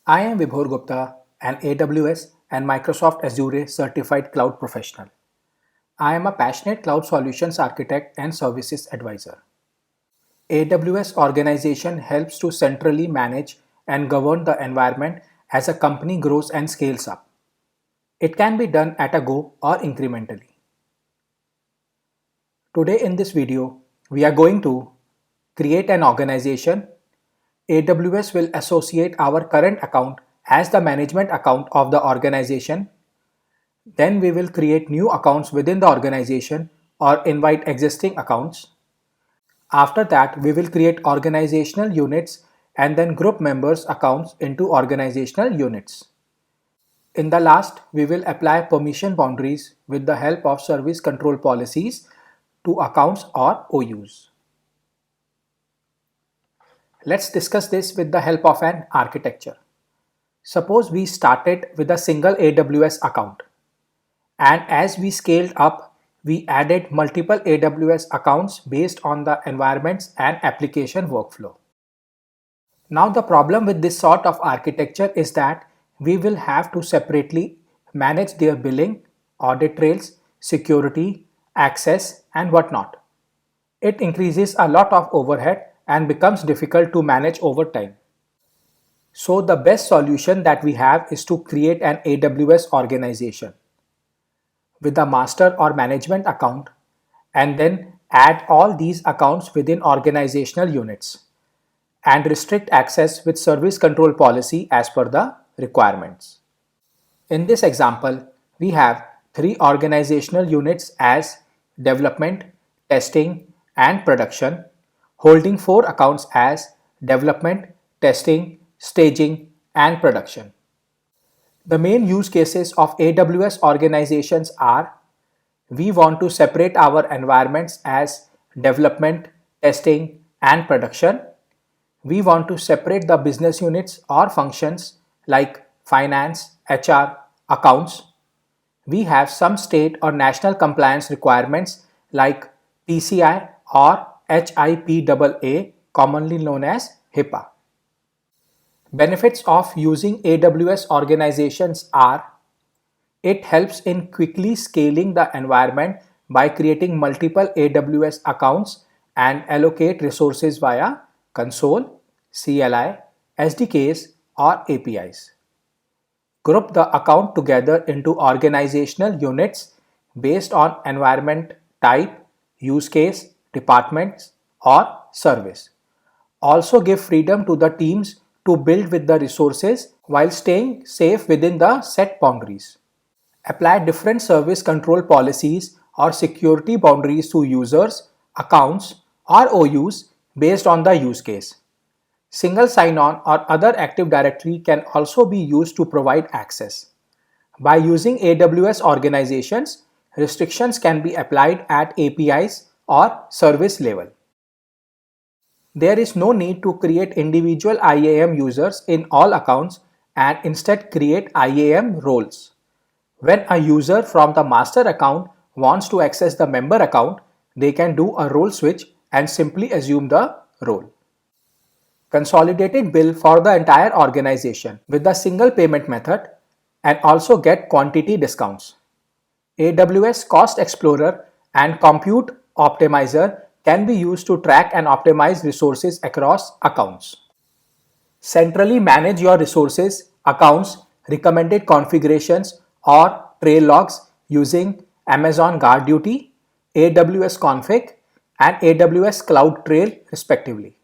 I am Vibhor Gupta, an AWS and Microsoft Azure certified cloud professional. I am a passionate cloud solutions architect and services advisor. AWS organization helps to centrally manage and govern the environment as a company grows and scales up. It can be done at a go or incrementally. Today in this video, we are going to create an organization. AWS will associate our current account as the management account of the organization. Then we will create new accounts within the organization or invite existing accounts. After that, we will create organizational units and then group members accounts into organizational units. In the last, we will apply permission boundaries with the help of service control policies to accounts or OUs. Let's discuss this with the help of an architecture. Suppose we started with a single AWS account, and as we scaled up, we added multiple AWS accounts based on the environments and application workflow. Now the problem with this sort of architecture is that we will have to separately manage their billing, audit trails, security, access, and whatnot. It increases a lot of overhead and becomes difficult to manage over time. So the best solution that we have is to create an AWS organization with a master or management account and then add all these accounts within organizational units and restrict access with service control policy as per the requirements. In this example, we have three organizational units as development, testing, and production, holding four accounts as development, testing, staging, and production. The main use cases of AWS organizations are: we want to separate our environments as development, testing, and production. We want to separate the business units or functions like finance, HR, accounts. We have some state or national compliance requirements like PCI or HIPAA, commonly known as HIPAA. Benefits of using AWS organizations are: it helps in quickly scaling the environment by creating multiple AWS accounts and allocate resources via console, CLI, SDKs, or APIs. Group the account together into organizational units based on environment type, use case, departments, or service. Also give freedom to the teams to build with the resources while staying safe within the set boundaries. Apply different service control policies or security boundaries to users, accounts, or OUs based on the use case. Single sign-on or other Active Directory can also be used to provide access. By using AWS organizations, restrictions can be applied at APIs or service level. There is no need to create individual IAM users in all accounts and instead create IAM roles. When a user from the master account wants to access the member account, they can do a role switch and simply assume the role. Consolidated bill for the entire organization with a single payment method and also get quantity discounts. AWS Cost Explorer and Compute Optimizer can be used to track and optimize resources across accounts. Centrally manage your resources, accounts, recommended configurations, or trail logs using Amazon GuardDuty, AWS Config, and AWS CloudTrail respectively.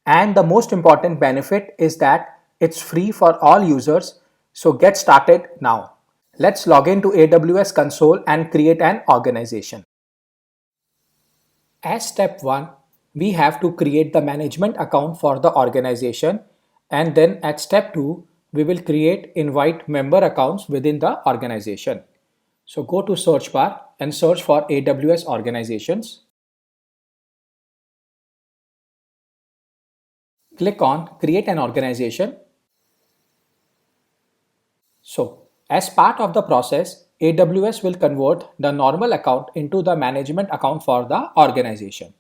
And the most important benefit is that it's free for all users, so get started now. Let's log into AWS console and create an organization. As step 1, we have to create the management account for the organization, and then at step 2, we will create invite member accounts within the organization. So go to search bar and search for AWS organizations. Click on create an organization. So as part of the process, AWS will convert the normal account into the management account for the organization.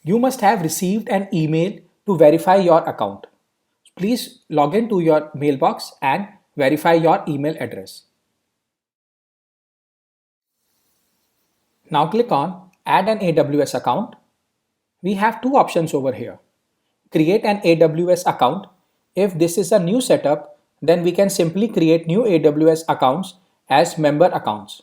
You must have received an email to verify your account. Please log in to your mailbox and verify your email address. Now click on Add an AWS account. We have two options over here. Create an AWS account. If this is a new setup, then we can simply create new AWS accounts as member accounts.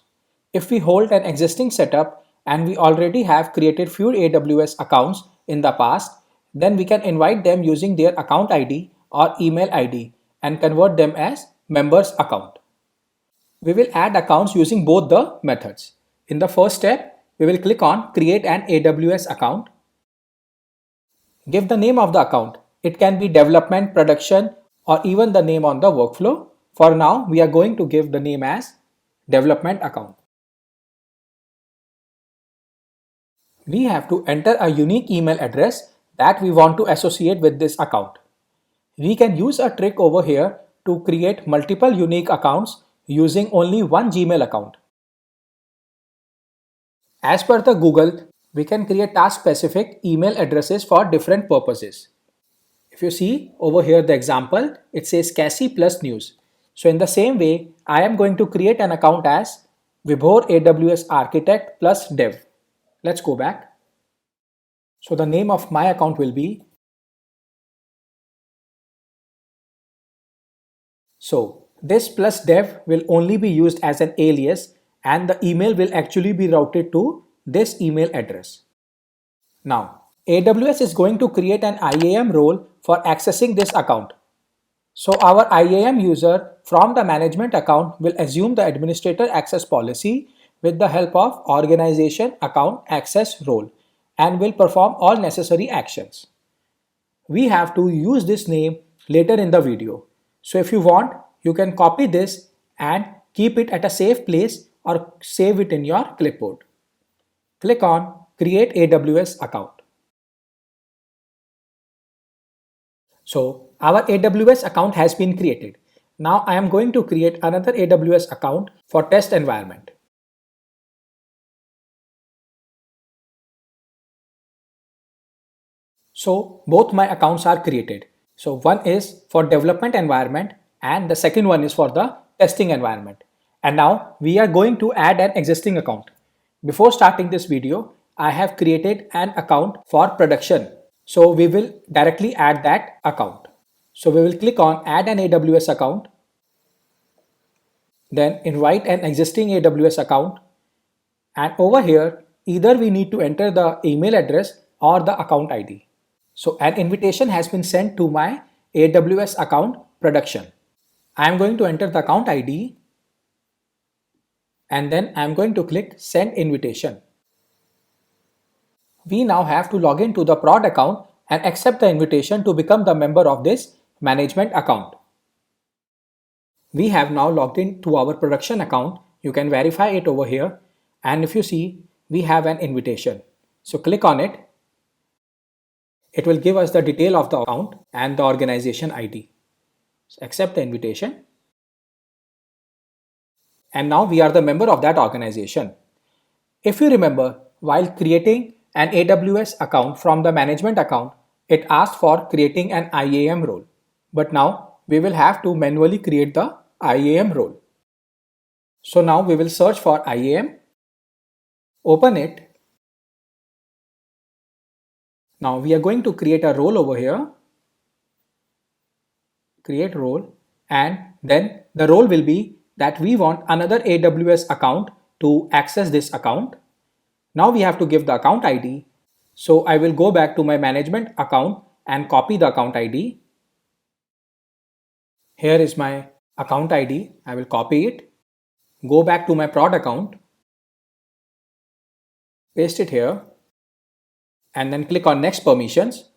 If we hold an existing setup and we already have created few AWS accounts in the past, then we can invite them using their account ID or email ID and convert them as members account. We will add accounts using both the methods. In the first step, we will click on Create an AWS account. Give the name of the account. It can be development, production, or even the name on the workflow. For now, we are going to give the name as development account. We have to enter a unique email address that we want to associate with this account. We can use a trick over here to create multiple unique accounts using only one Gmail account. As per the Google, we can create task-specific email addresses for different purposes. If you see over here the example, it says Cassie plus news. So in the same way, I am going to create an account as Vibhor AWS Architect plus Dev. Let's go back. So the name of my account will be. So this plus dev will only be used as an alias and the email will actually be routed to this email address. Now, AWS is going to create an IAM role for accessing this account. So our IAM user from the management account will assume the administrator access policy with the help of organization account access role and will perform all necessary actions. We have to use this name later in the video. So if you want, you can copy this and keep it at a safe place or save it in your clipboard. Click on Create AWS account. So our AWS account has been created. Now I am going to create another AWS account for test environment. So both my accounts are created. So one is for development environment and the second one is for the testing environment. And now we are going to add an existing account. Before starting this video, I have created an account for production. So we will directly add that account. So we will click on Add an AWS account. Then invite an existing AWS account. And over here, either we need to enter the email address or the account ID. So an invitation has been sent to my AWS account production. I am going to enter the account ID and then I am going to click send invitation. We now have to log into the prod account and accept the invitation to become the member of this management account. We have now logged in to our production account. You can verify it over here. And if you see, we have an invitation. So click on it. It will give us the detail of the account and the organization ID. So accept the invitation. And now we are the member of that organization. If you remember, while creating an AWS account from the management account, it asked for creating an IAM role. But now we will have to manually create the IAM role. So now we will search for IAM, open it. Now we are going to create a role over here, create role, and then the role will be that we want another AWS account to access this account. Now we have to give the account ID. So I will go back to my management account and copy the account ID. Here is my account ID. I will copy it. Go back to my prod account. Paste it here. And then click on next permissions.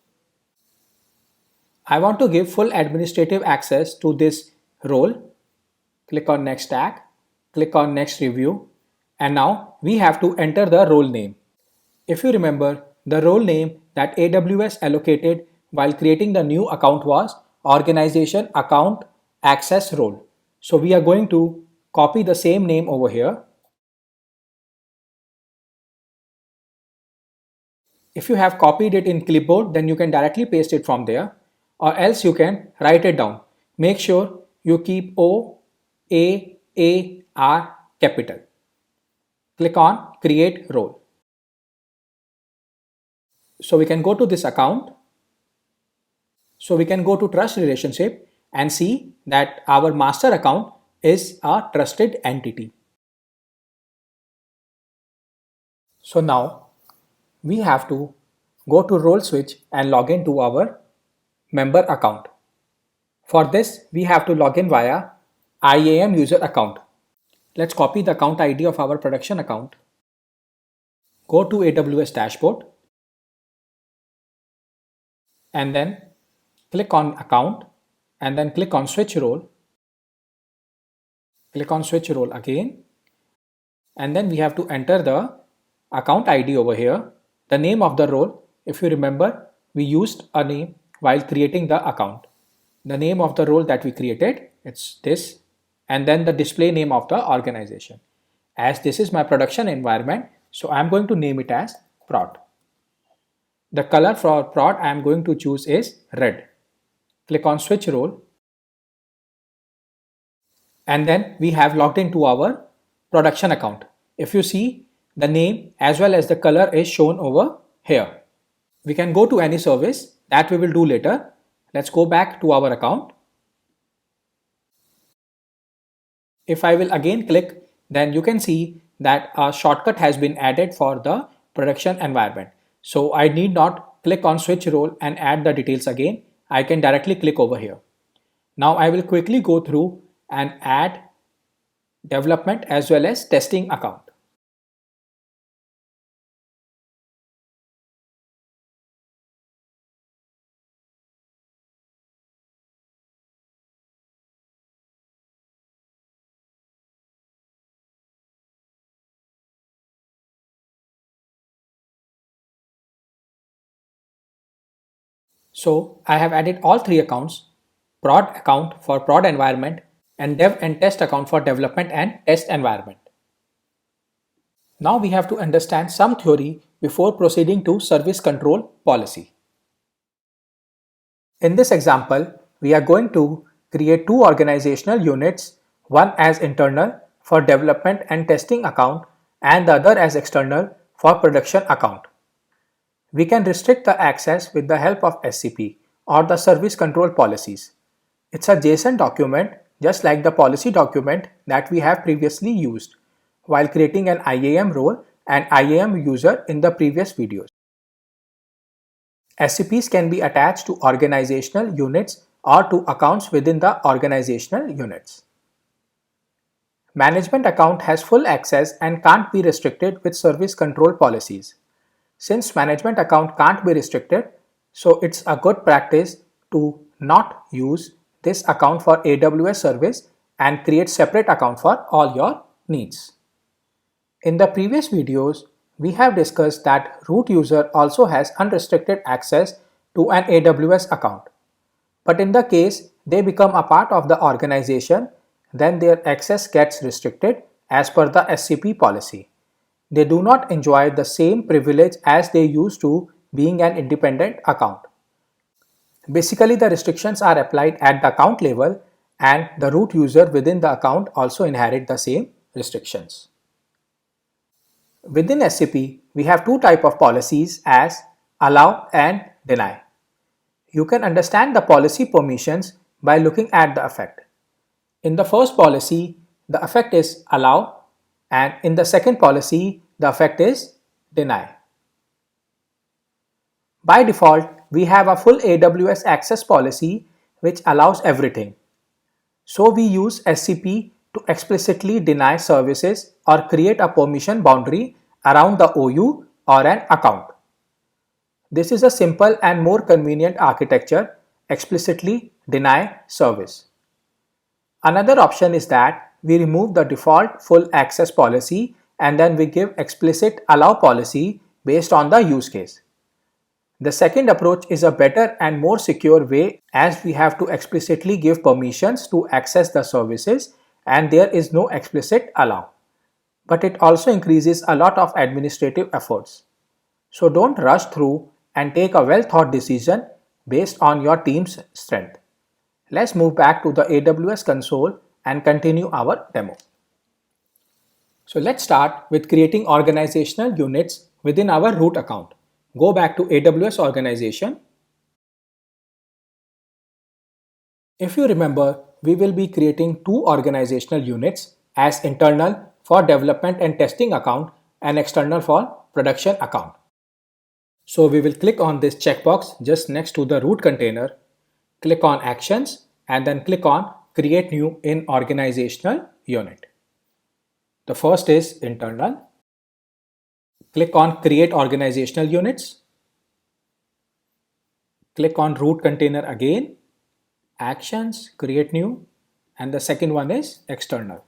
I want to give full administrative access to this role. Click on next tag. Click on next review. And now we have to enter the role name. If you remember, the role name that AWS allocated while creating the new account was Organization Account Access Role. So we are going to copy the same name over here. If you have copied it in clipboard, then you can directly paste it from there. or else you can write it down. Make sure you keep OAAR capital. Click on create role. So we can go to this account. So we can go to trust relationship and see that our master account is a trusted entity. So now we have to go to role switch and log in to our member account. For this, we have to log in via IAM user account. Let's copy the account ID of our production account. Go to AWS dashboard and then click on account and then click on switch role. Click on switch role again and then we have to enter the account ID over here, the name of the role. If you remember, we used a name while creating the account. The name of the role that we created, it's this, and then the display name of the organization. As this is my production environment, so I'm going to name it as prod. The color for prod I'm going to choose is red. Click on switch role. And then we have logged into our production account. If you see, the name as well as the color is shown over here. We can go to any service that we will do later. Let's go back to our account. If I will again click, then you can see that a shortcut has been added for the production environment. So I need not click on switch role and add the details again. I can directly click over here. Now I will quickly go through and add development as well as testing account. So I have added all three accounts: prod account for prod environment and dev and test account for development and test environment. Now we have to understand some theory before proceeding to service control policy. In this example, we are going to create two organizational units, one as internal for development and testing account and the other as external for production account. We can restrict the access with the help of SCP or the service control policies. It's a JSON document just like the policy document that we have previously used while creating an IAM role and IAM user in the previous videos. SCPs can be attached to organizational units or to accounts within the organizational units. Management account has full access and can't be restricted with service control policies. Since management account can't be restricted, so it's a good practice to not use this account for AWS service and create separate account for all your needs. In the previous videos, we have discussed that root user also has unrestricted access to an AWS account. But in the case they become a part of the organization, then their access gets restricted as per the SCP policy. They do not enjoy the same privilege as they used to being an independent account. Basically, the restrictions are applied at the account level and the root user within the account also inherit the same restrictions. Within SCP, we have two types of policies as allow and deny. You can understand the policy permissions by looking at the effect. In the first policy, the effect is allow, and in the second policy, the effect is deny. By default, we have a full AWS access policy which allows everything. So we use SCP to explicitly deny services or create a permission boundary around the OU or an account. This is a simple and more convenient architecture, explicitly deny service. Another option is that we remove the default full access policy and then we give explicit allow policy based on the use case. The second approach is a better and more secure way as we have to explicitly give permissions to access the services and there is no explicit allow. But it also increases a lot of administrative efforts. So don't rush through and take a well thought decision based on your team's strength. Let's move back to the AWS console and continue our demo. So let's start with creating organizational units within our root account. Go back to AWS organization. If you remember, we will be creating two organizational units as internal for development and testing account and external for production account. So we will click on this checkbox just next to the root container, click on actions and then click on create new in organizational unit. The first is internal. Click on create organizational units. Click on root container again, actions, create new, and the second one is external.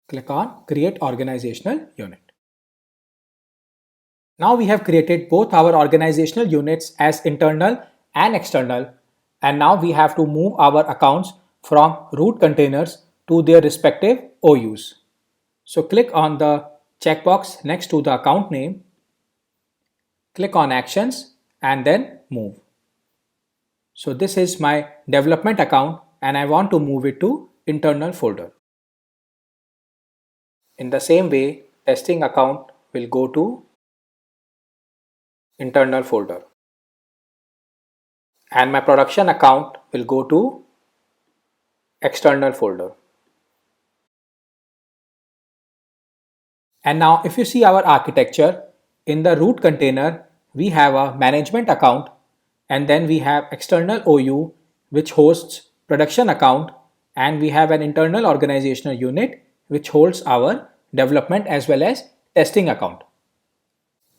Click on create organizational unit. Now we have created both our organizational units as internal and external, and now we have to move our accounts from root containers to their respective OUs. So click on the checkbox next to the account name, click on actions and then move. So this is my development account and I want to move it to internal folder. In the same way, testing account will go to internal folder and my production account will go to external folder. And now if you see our architecture, in the root container we have a management account and then we have external OU which hosts production account, and we have an internal organizational unit which holds our development as well as testing account.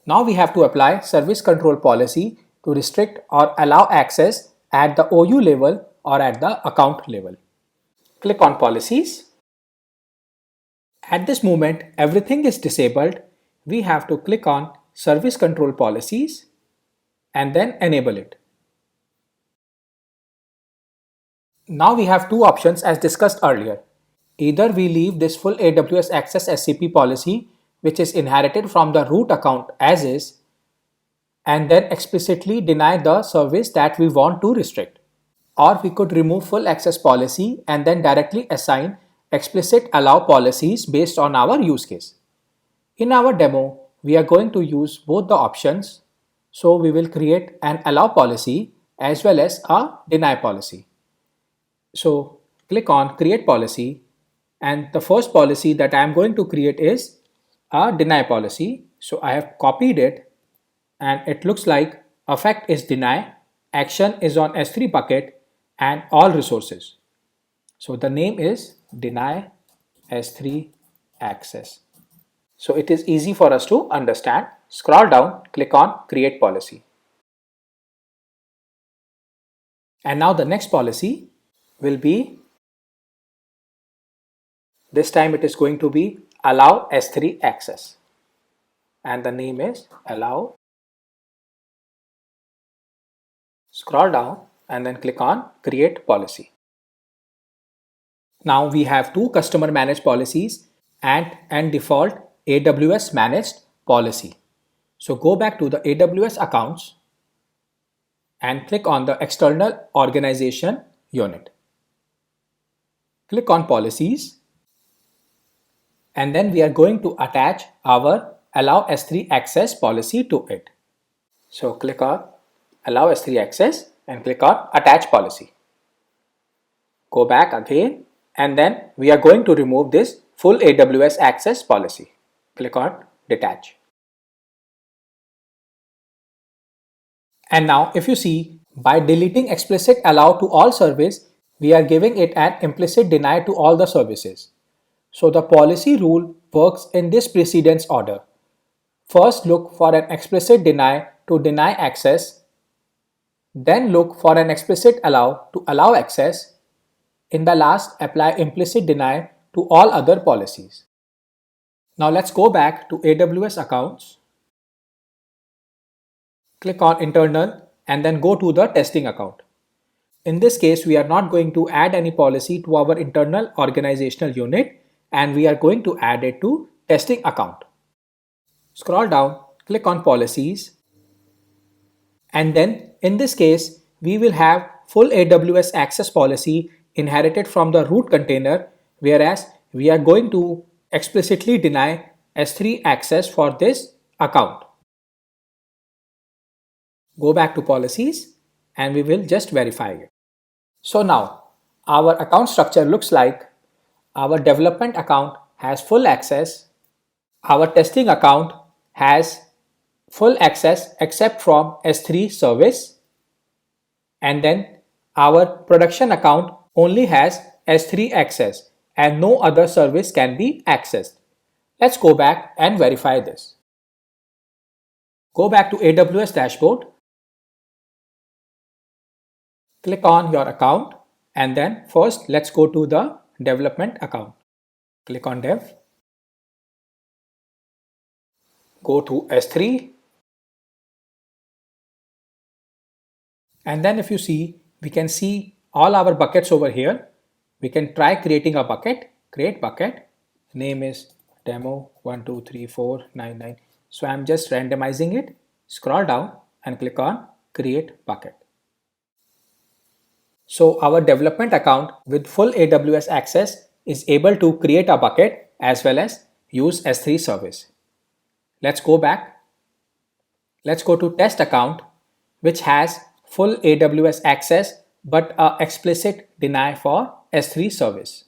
Now we have to apply service control policy to restrict or allow access at the OU level or at the account level. Click on policies. At this moment, everything is disabled. We have to click on service control policies and then enable it. Now we have two options as discussed earlier. Either we leave this full AWS Access SCP policy which is inherited from the root account as is and then explicitly deny the service that we want to restrict. Or we could remove full access policy and then directly assign explicit allow policies based on our use case. In our demo, we are going to use both the options. So we will create an allow policy as well as a deny policy. So click on create policy and the first policy that I am going to create is a deny policy. So I have copied it and it looks like effect is deny, action is on S3 bucket and all resources. So the name is deny S3 access. So it is easy for us to understand. Scroll down, click on create policy. And now the next policy will be, this time it is going to be allow S3 access. And the name is allow. Scroll down and then click on create policy. Now we have two customer managed policies and default AWS managed policy. So go back to the AWS accounts and click on the external organization unit. Click on policies and then we are going to attach our allow S3 access policy to it. So click on allow S3 access and click on attach policy. Go back again and then we are going to remove this full AWS access policy. Click on detach. And now if you see, by deleting explicit allow to all service, we are giving it an implicit deny to all the services. So the policy rule works in this precedence order. First look for an explicit deny to deny access, then look for an explicit allow to allow access. In the last, apply implicit deny to all other policies. Now let's go back to AWS accounts. Click on internal and then go to the testing account. In this case, we are not going to add any policy to our internal organizational unit and we are going to add it to testing account. Scroll down, click on policies And then in this case, we will have full AWS access policy inherited from the root container, whereas we are going to explicitly deny S3 access for this account. Go back to policies and we will just verify it. So now our account structure looks like our development account has full access, our testing account has full access except from S3 service, and then our production account only has S3 access and no other service can be accessed. Let's go back and verify this. Go back to AWS dashboard, click on your account, and then first let's go to the development account. Click on dev, go to S3, and then if you see, we can see all our buckets over here. We can try creating a bucket, create bucket, name is demo 123499. So I'm just randomizing it, scroll down and click on create bucket. So our development account with full AWS access is able to create a bucket as well as use S3 service. Let's go back. Let's go to test account, which has full AWS access but a explicit deny for S3 service.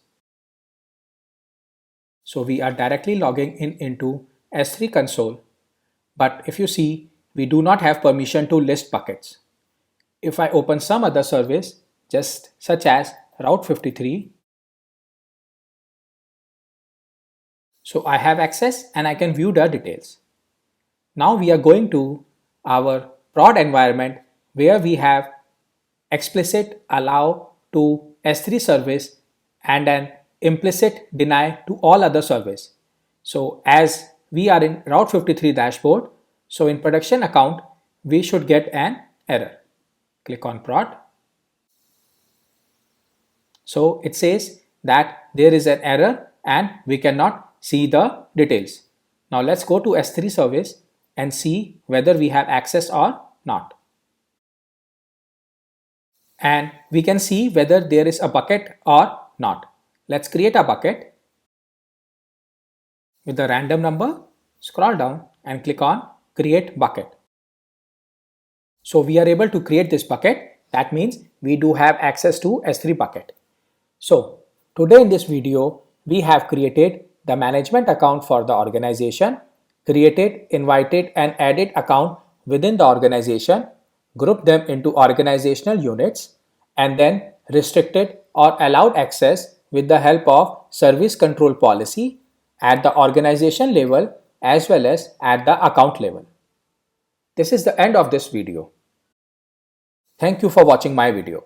So we are directly logging in into S3 console, but if you see, we do not have permission to list buckets. If I open some other service, just such as Route 53, so I have access and I can view the details. Now we are going to our prod environment where we have explicit allow to S3 service and an implicit deny to all other service. So as we are in Route 53 dashboard, so in production account, we should get an error. Click on prod. So it says that there is an error and we cannot see the details. Now let's go to S3 service and see whether we have access or not. And we can see whether there is a bucket or not. Let's create a bucket with a random number, scroll down and click on create bucket. So we are able to create this bucket. That means we do have access to S3 bucket. So today in this video, we have created the management account for the organization, created, invited and added account within the organization, grouped them into organizational units, and then restricted or allowed access with the help of service control policy at the organization level as well as at the account level. This is the end of this video. Thank you for watching my video.